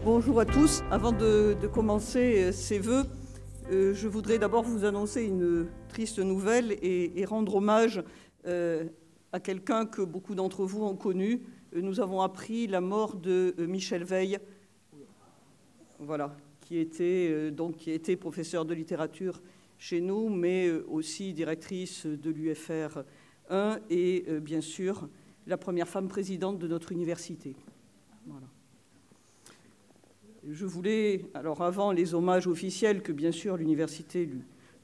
Bonjour à tous. Avant de commencer ces vœux, je voudrais d'abord vous annoncer une triste nouvelle et rendre hommage à quelqu'un que beaucoup d'entre vous ont connu. Nous avons appris la mort de Michel Veil, voilà, qui était professeur de littérature chez nous, mais aussi directrice de l'UFR 1 et bien sûr la première femme présidente de notre université. Voilà. Je voulais, alors avant les hommages officiels que bien sûr l'université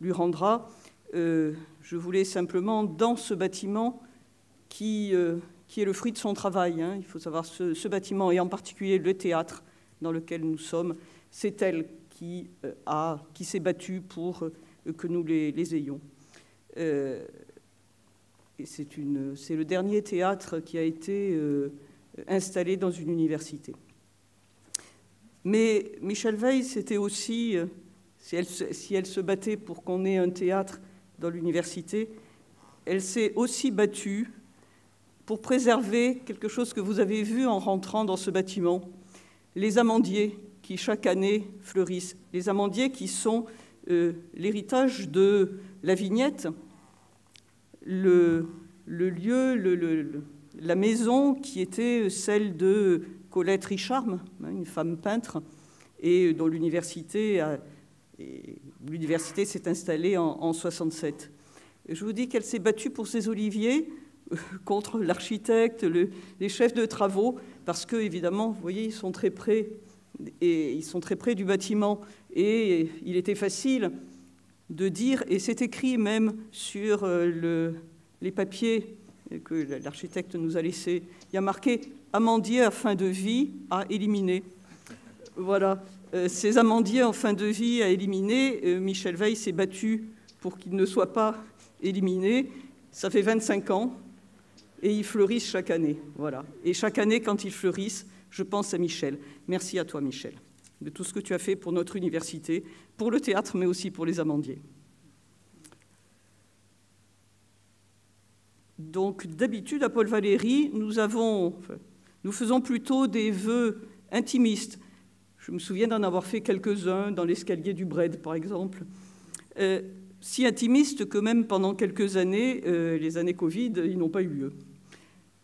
lui rendra, je voulais simplement, dans ce bâtiment qui est le fruit de son travail, hein, il faut savoir, ce bâtiment, et en particulier le théâtre dans lequel nous sommes, c'est elle qui s'est battue pour que nous les ayons. Et c'est le dernier théâtre qui a été installé dans une université. Mais Michel Veil, c'était aussi, si elle se battait pour qu'on ait un théâtre dans l'université, elle s'est aussi battue pour préserver quelque chose que vous avez vu en rentrant dans ce bâtiment, les amandiers qui chaque année fleurissent, les amandiers qui sont l'héritage de la Vignette, le lieu, la maison qui était celle de Colette Richarme, une femme peintre, et dont l'université s'est installée en 1967. Je vous dis qu'elle s'est battue pour ces oliviers contre l'architecte, les chefs de travaux, parce que, évidemment, vous voyez, ils sont très près du bâtiment, et il était facile de dire, et c'est écrit même sur les papiers que l'architecte nous a laissés, il y a marqué « amandier à fin de vie à éliminer ». Voilà, ces amandiers en fin de vie à éliminer, Michel Veil s'est battu pour qu'ils ne soient pas éliminés. Ça fait 25 ans et ils fleurissent chaque année. Voilà. Et chaque année, quand ils fleurissent, je pense à Michel. Merci à toi, Michel, de tout ce que tu as fait pour notre université, pour le théâtre, mais aussi pour les amandiers. Donc, d'habitude, à Paul Valéry, nous faisons plutôt des vœux intimistes. Je me souviens d'en avoir fait quelques-uns dans l'escalier du Bred, par exemple. Si intimistes que même pendant quelques années, les années Covid, ils n'ont pas eu lieu.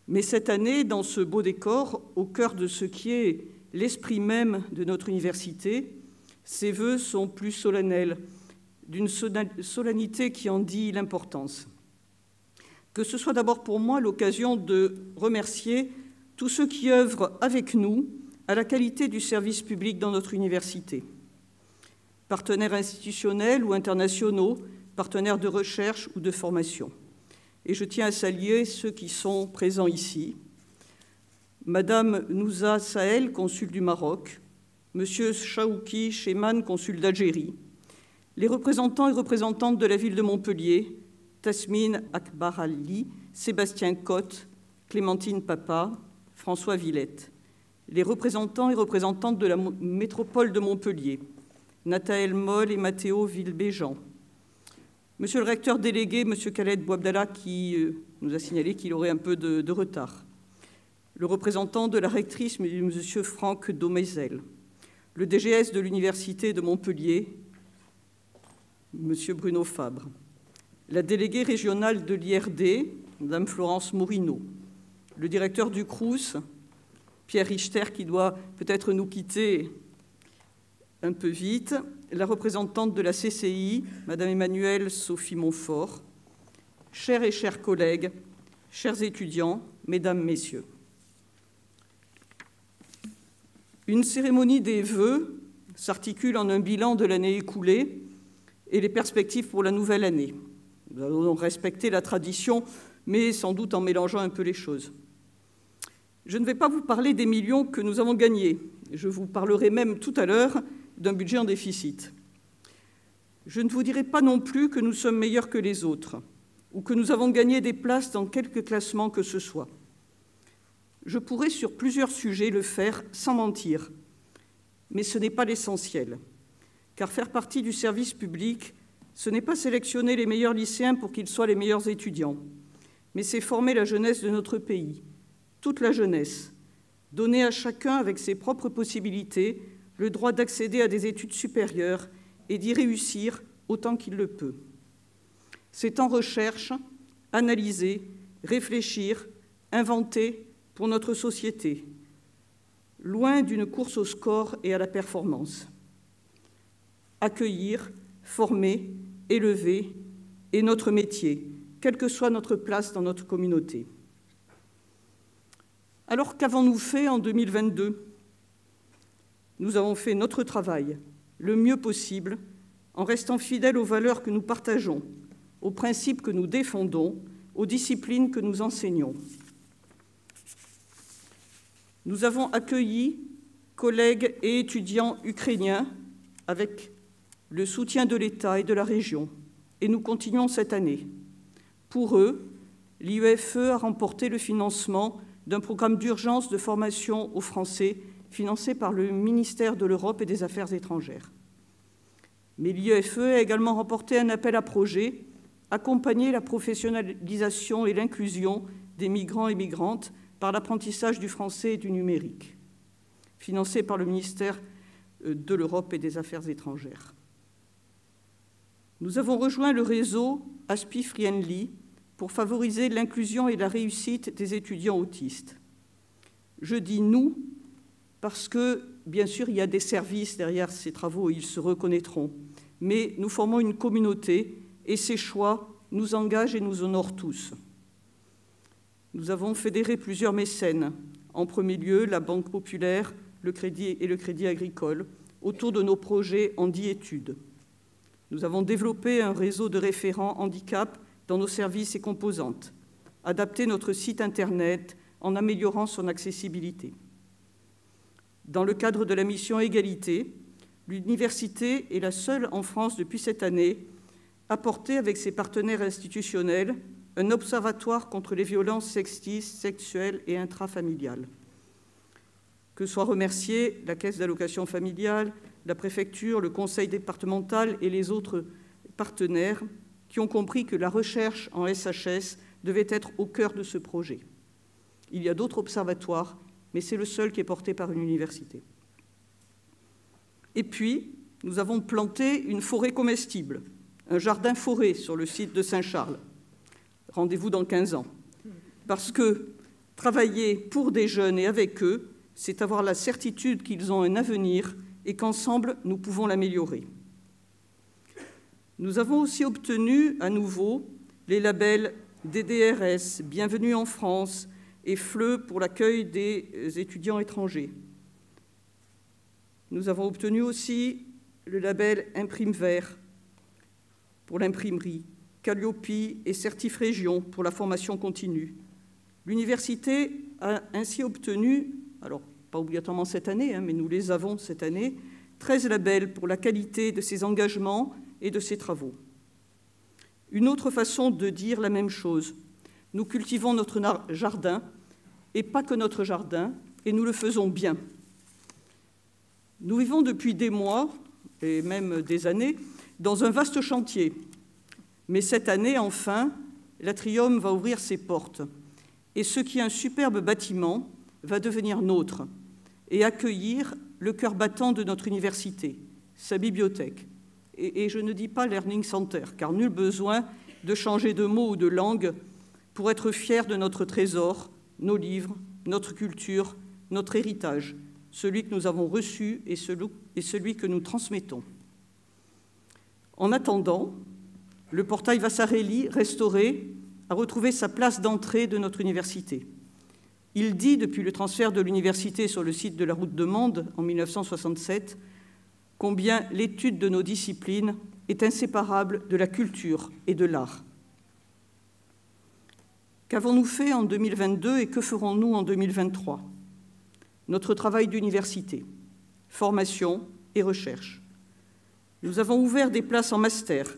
Mais cette année, dans ce beau décor, au cœur de ce qui est l'esprit même de notre université, ces vœux sont plus solennels, d'une solennité qui en dit l'importance. Que ce soit d'abord pour moi l'occasion de remercier tous ceux qui œuvrent avec nous à la qualité du service public dans notre université. Partenaires institutionnels ou internationaux, partenaires de recherche ou de formation. Et je tiens à saluer ceux qui sont présents ici. Madame Nouza Sahel, consul du Maroc, Monsieur Chaouki Cheman, consul d'Algérie, les représentants et représentantes de la ville de Montpellier, Tasmine Akbar Ali, Sébastien Cotte, Clémentine Papa, François Villette, les représentants et représentantes de la métropole de Montpellier, Nathaël Moll et Mathéo Villebéjean, Monsieur le recteur délégué, Monsieur Khaled Bouabdallah, qui nous a signalé qu'il aurait un peu de retard, le représentant de la rectrice, Monsieur Franck Domézel, le DGS de l'Université de Montpellier, Monsieur Bruno Fabre, la déléguée régionale de l'IRD, Mme Florence Mourineau, le directeur du Crous, Pierre Richter, qui doit peut-être nous quitter un peu vite, la représentante de la CCI, Mme Emmanuelle Sophie Montfort, chers et chers collègues, chers étudiants, mesdames, messieurs. Une cérémonie des vœux s'articule en un bilan de l'année écoulée et les perspectives pour la nouvelle année. Nous allons donc respecter la tradition, mais sans doute en mélangeant un peu les choses. Je ne vais pas vous parler des millions que nous avons gagnés. Je vous parlerai même tout à l'heure d'un budget en déficit. Je ne vous dirai pas non plus que nous sommes meilleurs que les autres ou que nous avons gagné des places dans quelque classement que ce soit. Je pourrais sur plusieurs sujets le faire sans mentir, mais ce n'est pas l'essentiel, car faire partie du service public, ce n'est pas sélectionner les meilleurs lycéens pour qu'ils soient les meilleurs étudiants, mais c'est former la jeunesse de notre pays, toute la jeunesse, donner à chacun, avec ses propres possibilités, le droit d'accéder à des études supérieures et d'y réussir autant qu'il le peut. C'est en recherche, analyser, réfléchir, inventer pour notre société, loin d'une course au score et à la performance. Accueillir, former, élever est notre métier, quelle que soit notre place dans notre communauté. Alors qu'avons-nous fait en 2022 ? Nous avons fait notre travail le mieux possible en restant fidèles aux valeurs que nous partageons, aux principes que nous défendons, aux disciplines que nous enseignons. Nous avons accueilli collègues et étudiants ukrainiens avec le soutien de l'État et de la région, et nous continuons cette année. Pour eux, l'IEFE a remporté le financement d'un programme d'urgence de formation aux Français financé par le ministère de l'Europe et des Affaires étrangères. Mais l'IEFE a également remporté un appel à projet accompagner la professionnalisation et l'inclusion des migrants et migrantes par l'apprentissage du français et du numérique, financé par le ministère de l'Europe et des Affaires étrangères. Nous avons rejoint le réseau Aspi Friendly pour favoriser l'inclusion et la réussite des étudiants autistes. Je dis « nous » parce que, bien sûr, il y a des services derrière ces travaux, ils se reconnaîtront, mais nous formons une communauté et ces choix nous engagent et nous honorent tous. Nous avons fédéré plusieurs mécènes, en premier lieu la Banque populaire, le Crédit agricole, autour de nos projets en 10 études. Nous avons développé un réseau de référents handicap dans nos services et composantes, adapté notre site Internet en améliorant son accessibilité. Dans le cadre de la mission Égalité, l'université est la seule en France depuis cette année à porter avec ses partenaires institutionnels un observatoire contre les violences sexistes, sexuelles et intrafamiliales. Que soient remerciés la Caisse d'allocation familiale, la préfecture, le conseil départemental et les autres partenaires qui ont compris que la recherche en SHS devait être au cœur de ce projet. Il y a d'autres observatoires, mais c'est le seul qui est porté par une université. Et puis, nous avons planté une forêt comestible, un jardin-forêt sur le site de Saint-Charles. Rendez-vous dans 15 ans. Parce que travailler pour des jeunes et avec eux, c'est avoir la certitude qu'ils ont un avenir et qu'ensemble, nous pouvons l'améliorer. Nous avons aussi obtenu à nouveau les labels DDRS, Bienvenue en France, et FLE pour l'accueil des étudiants étrangers. Nous avons obtenu aussi le label Imprime Vert pour l'imprimerie, Calliope et Certif Région pour la formation continue. L'université a ainsi obtenu, alors pas obligatoirement cette année, mais nous les avons cette année, 13 labels pour la qualité de ses engagements et de ses travaux. Une autre façon de dire la même chose, nous cultivons notre jardin, et pas que notre jardin, et nous le faisons bien. Nous vivons depuis des mois, et même des années, dans un vaste chantier. Mais cette année, enfin, l'Atrium va ouvrir ses portes. Et ce qui est un superbe bâtiment va devenir nôtre et accueillir le cœur battant de notre université, sa bibliothèque. Et je ne dis pas Learning Center, car nul besoin de changer de mot ou de langue pour être fier de notre trésor, nos livres, notre culture, notre héritage, celui que nous avons reçu et celui que nous transmettons. En attendant, le portail Vassarelli, restauré, a retrouvé sa place d'entrée de notre université. Il dit, depuis le transfert de l'université sur le site de la Route de Mende en 1967, combien l'étude de nos disciplines est inséparable de la culture et de l'art. Qu'avons-nous fait en 2022 et que ferons-nous en 2023 ? Notre travail d'université, formation et recherche. Nous avons ouvert des places en master,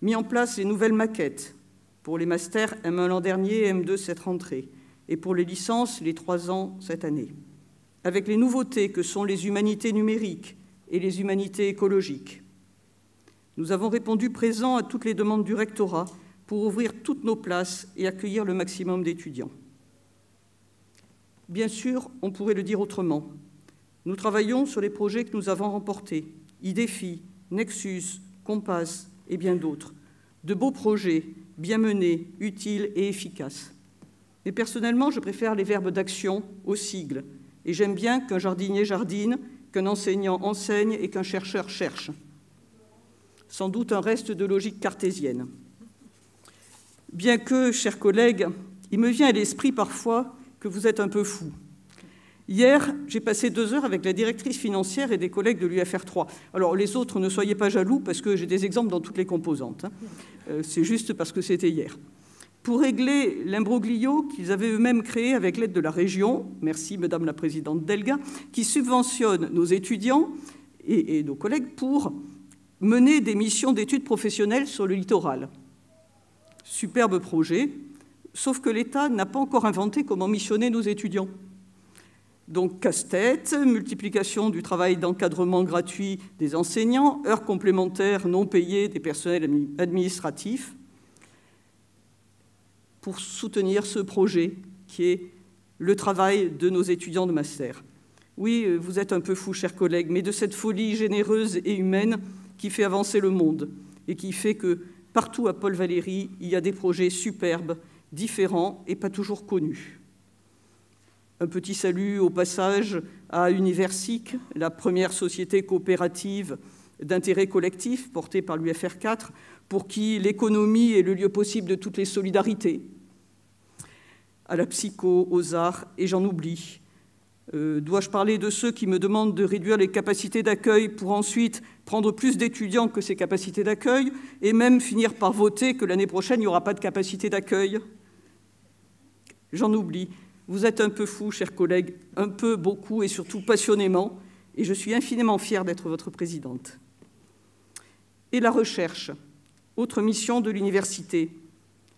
mis en place les nouvelles maquettes pour les masters M1 l'an dernier et M2 cette rentrée, et pour les licences, les 3 ans cette année, avec les nouveautés que sont les humanités numériques et les humanités écologiques. Nous avons répondu présent à toutes les demandes du rectorat pour ouvrir toutes nos places et accueillir le maximum d'étudiants. Bien sûr, on pourrait le dire autrement. Nous travaillons sur les projets que nous avons remportés, IDEFI, Nexus, Compass et bien d'autres. De beaux projets, bien menés, utiles et efficaces. Mais personnellement, je préfère les verbes d'action aux sigles. Et j'aime bien qu'un jardinier jardine, qu'un enseignant enseigne et qu'un chercheur cherche. Sans doute un reste de logique cartésienne. Bien que, chers collègues, il me vient à l'esprit parfois que vous êtes un peu fous. Hier, j'ai passé 2 heures avec la directrice financière et des collègues de l'UFR3. Alors, les autres, ne soyez pas jaloux, parce que j'ai des exemples dans toutes les composantes. C'est juste parce que c'était hier. Pour régler l'imbroglio qu'ils avaient eux-mêmes créé avec l'aide de la région, merci Madame la Présidente Delga, qui subventionne nos étudiants et nos collègues pour mener des missions d'études professionnelles sur le littoral. Superbe projet, sauf que l'État n'a pas encore inventé comment missionner nos étudiants. Donc, casse-tête, multiplication du travail d'encadrement gratuit des enseignants, heures complémentaires non payées des personnels administratifs pour soutenir ce projet qui est le travail de nos étudiants de master. Oui, vous êtes un peu fous, chers collègues, mais de cette folie généreuse et humaine qui fait avancer le monde et qui fait que partout à Paul Valéry, il y a des projets superbes, différents et pas toujours connus. Un petit salut au passage à Universic, la première société coopérative d'intérêt collectif portée par l'UFR4, pour qui l'économie est le lieu possible de toutes les solidarités. À la psycho, aux arts, et j'en oublie. Dois-je parler de ceux qui me demandent de réduire les capacités d'accueil pour ensuite prendre plus d'étudiants que ces capacités d'accueil et même finir par voter que l'année prochaine, il n'y aura pas de capacité d'accueil? J'en oublie. Vous êtes un peu fous, chers collègues, un peu, beaucoup et surtout passionnément, et je suis infiniment fière d'être votre présidente. Et la recherche, autre mission de l'université.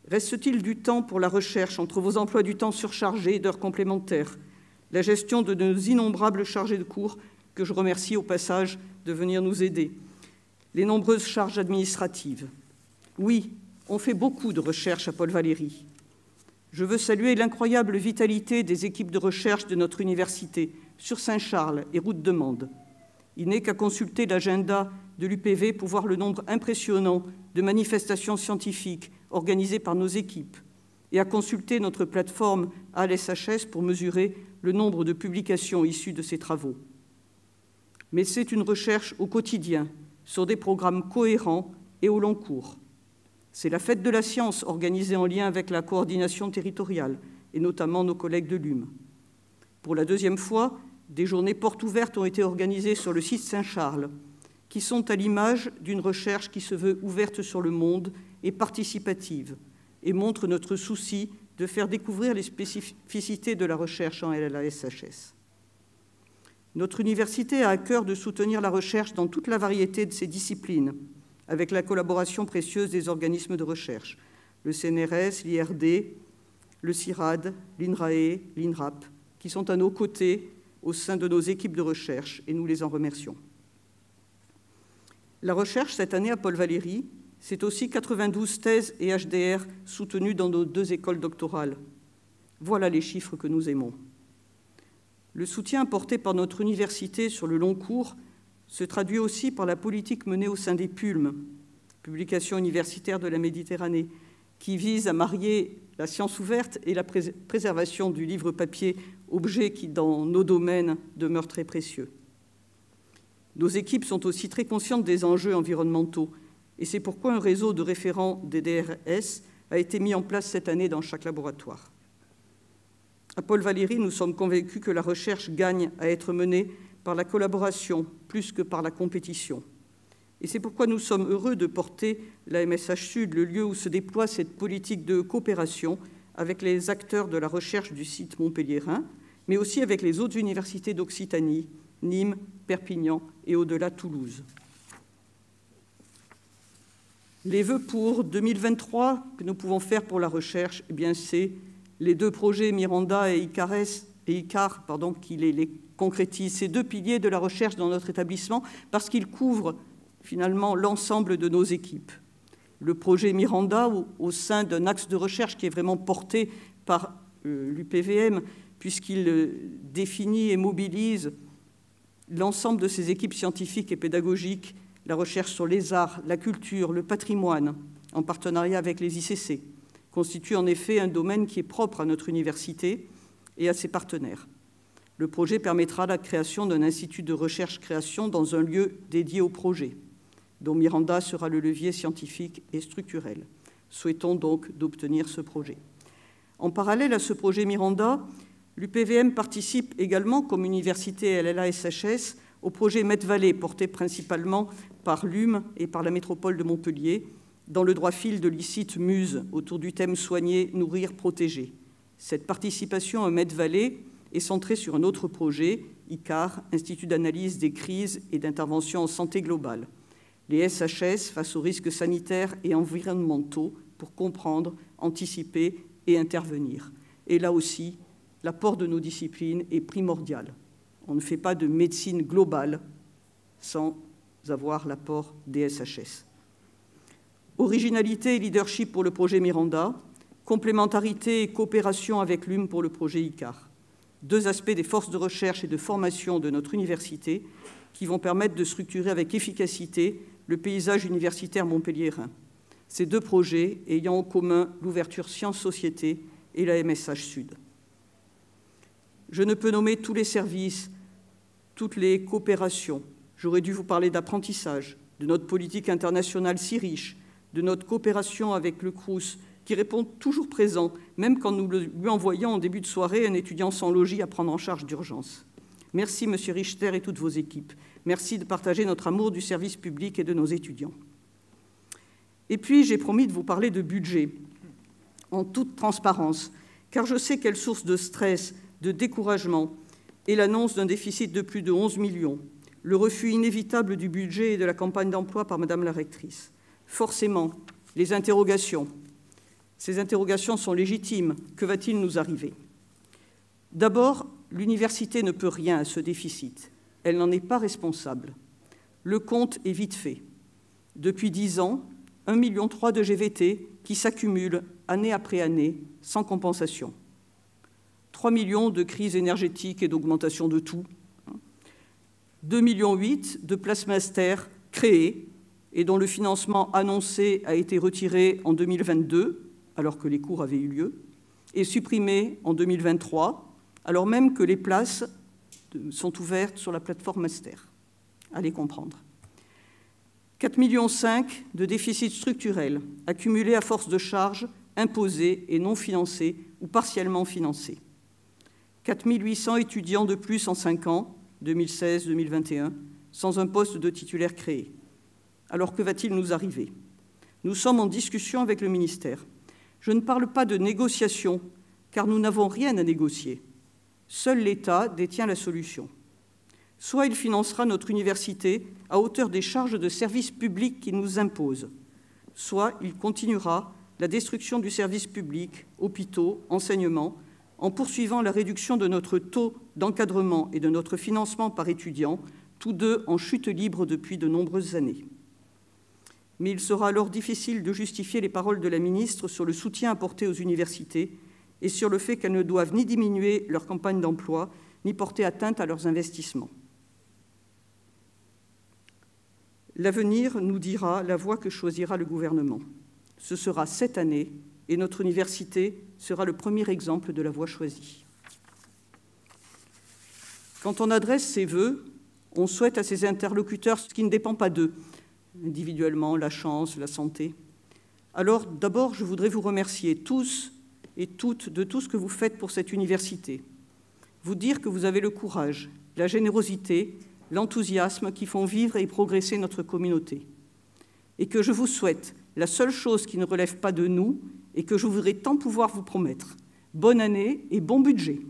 Reste-t-il du temps pour la recherche entre vos emplois du temps surchargés d'heures complémentaires, la gestion de nos innombrables chargés de cours, que je remercie au passage de venir nous aider, les nombreuses charges administratives? Oui, on fait beaucoup de recherche à Paul Valéry. Je veux saluer l'incroyable vitalité des équipes de recherche de notre université, sur Saint-Charles et route de Mende. Il n'est qu'à consulter l'agenda de l'UPV pour voir le nombre impressionnant de manifestations scientifiques organisées par nos équipes et à consulter notre plateforme ALSHS pour mesurer le nombre de publications issues de ces travaux. Mais c'est une recherche au quotidien, sur des programmes cohérents et au long cours. C'est la fête de la science organisée en lien avec la coordination territoriale, et notamment nos collègues de l'UM. Pour la 2e fois, des journées portes ouvertes ont été organisées sur le site Saint-Charles, qui sont à l'image d'une recherche qui se veut ouverte sur le monde et participative, et montre notre souci de faire découvrir les spécificités de la recherche en LLASHS. Notre université a à cœur de soutenir la recherche dans toute la variété de ses disciplines, avec la collaboration précieuse des organismes de recherche, le CNRS, l'IRD, le CIRAD, l'INRAE, l'INRAP, qui sont à nos côtés au sein de nos équipes de recherche, et nous les en remercions. La recherche, cette année à Paul Valéry, c'est aussi 92 thèses et HDR soutenues dans nos 2 écoles doctorales. Voilà les chiffres que nous aimons. Le soutien apporté par notre université sur le long cours se traduit aussi par la politique menée au sein des PULM, publications universitaires de la Méditerranée, qui vise à marier la science ouverte et la préservation du livre papier, objet qui, dans nos domaines, demeure très précieux. Nos équipes sont aussi très conscientes des enjeux environnementaux, et c'est pourquoi un réseau de référents des DRS a été mis en place cette année dans chaque laboratoire. À Paul Valéry, nous sommes convaincus que la recherche gagne à être menée par la collaboration plus que par la compétition. Et c'est pourquoi nous sommes heureux de porter la MSH Sud, le lieu où se déploie cette politique de coopération avec les acteurs de la recherche du site montpelliérain, mais aussi avec les autres universités d'Occitanie, Nîmes, Perpignan et au-delà Toulouse. Les vœux pour 2023 que nous pouvons faire pour la recherche, eh bien, c'est les 2 projets Miranda et ICAR qui les concrétisent, ces 2 piliers de la recherche dans notre établissement, parce qu'ils couvrent finalement l'ensemble de nos équipes. Le projet Miranda, au sein d'un axe de recherche qui est vraiment porté par l'UPVM, puisqu'il définit et mobilise l'ensemble de ses équipes scientifiques et pédagogiques, la recherche sur les arts, la culture, le patrimoine, en partenariat avec les ICC, constitue en effet un domaine qui est propre à notre université et à ses partenaires. Le projet permettra la création d'un institut de recherche-création dans un lieu dédié au projet, dont Miranda sera le levier scientifique et structurel. Souhaitons donc d'obtenir ce projet. En parallèle à ce projet Miranda, l'UPVM participe également, comme université LLA-SHS, au projet Med-Vallée, porté principalement par l'UM et par la métropole de Montpellier, dans le droit fil de l'ICIT Muse, autour du thème « Soigner, nourrir, protéger ». Cette participation à Med-Vallée est centrée sur un autre projet, ICAR, Institut d'analyse des crises et d'intervention en santé globale. Les SHS face aux risques sanitaires et environnementaux pour comprendre, anticiper et intervenir. Et là aussi, l'apport de nos disciplines est primordial. On ne fait pas de médecine globale sans avoir l'apport des SHS. Originalité et leadership pour le projet Miranda, complémentarité et coopération avec l'UM pour le projet ICAR. Deux aspects des forces de recherche et de formation de notre université qui vont permettre de structurer avec efficacité le paysage universitaire montpelliérain. Ces deux projets ayant en commun l'ouverture sciences-société et la MSH Sud. Je ne peux nommer tous les services, toutes les coopérations. J'aurais dû vous parler d'apprentissage, de notre politique internationale si riche, de notre coopération avec le Crous, qui répond toujours présent, même quand nous lui envoyons en début de soirée un étudiant sans logis à prendre en charge d'urgence. Merci, Monsieur Richter et toutes vos équipes. Merci de partager notre amour du service public et de nos étudiants. Et puis, j'ai promis de vous parler de budget, en toute transparence, car je sais quelle source de stress, de découragement est l'annonce d'un déficit de plus de 11 millions, le refus inévitable du budget et de la campagne d'emploi par Madame la rectrice. Forcément, les interrogations. Ces interrogations sont légitimes. Que va-t-il nous arriver? D'abord, l'université ne peut rien à ce déficit. Elle n'en est pas responsable. Le compte est vite fait. Depuis 10 ans, 1,3 million de GVT qui s'accumulent année après année sans compensation. 3 millions de crises énergétiques et d'augmentation de tout. 2,8 millions de places master créées et dont le financement annoncé a été retiré en 2022, alors que les cours avaient eu lieu, et supprimé en 2023, alors même que les places sont ouvertes sur la plateforme master. Allez comprendre. 4,5 millions de déficits structurels accumulés à force de charges imposées et non financées ou partiellement financées. 4 800 étudiants de plus en 5 ans, 2016-2021, sans un poste de titulaire créé. Alors que va-t-il nous arriver? Nous sommes en discussion avec le ministère. Je ne parle pas de négociation, car nous n'avons rien à négocier. Seul l'État détient la solution. Soit il financera notre université à hauteur des charges de service public qu'il nous impose, soit il continuera la destruction du service public, hôpitaux, enseignement, en poursuivant la réduction de notre taux d'encadrement et de notre financement par étudiant, tous deux en chute libre depuis de nombreuses années. Mais il sera alors difficile de justifier les paroles de la ministre sur le soutien apporté aux universités et sur le fait qu'elles ne doivent ni diminuer leur campagne d'emploi, ni porter atteinte à leurs investissements. L'avenir nous dira la voie que choisira le gouvernement. Ce sera cette année et notre université sera le premier exemple de la voie choisie. Quand on adresse ses vœux, on souhaite à ses interlocuteurs ce qui ne dépend pas d'eux, individuellement, la chance, la santé. Alors, d'abord, je voudrais vous remercier tous et toutes de tout ce que vous faites pour cette université. Vous dire que vous avez le courage, la générosité, l'enthousiasme qui font vivre et progresser notre communauté. Et que je vous souhaite la seule chose qui ne relève pas de nous et que je voudrais tant pouvoir vous promettre. Bonne année et bon budget.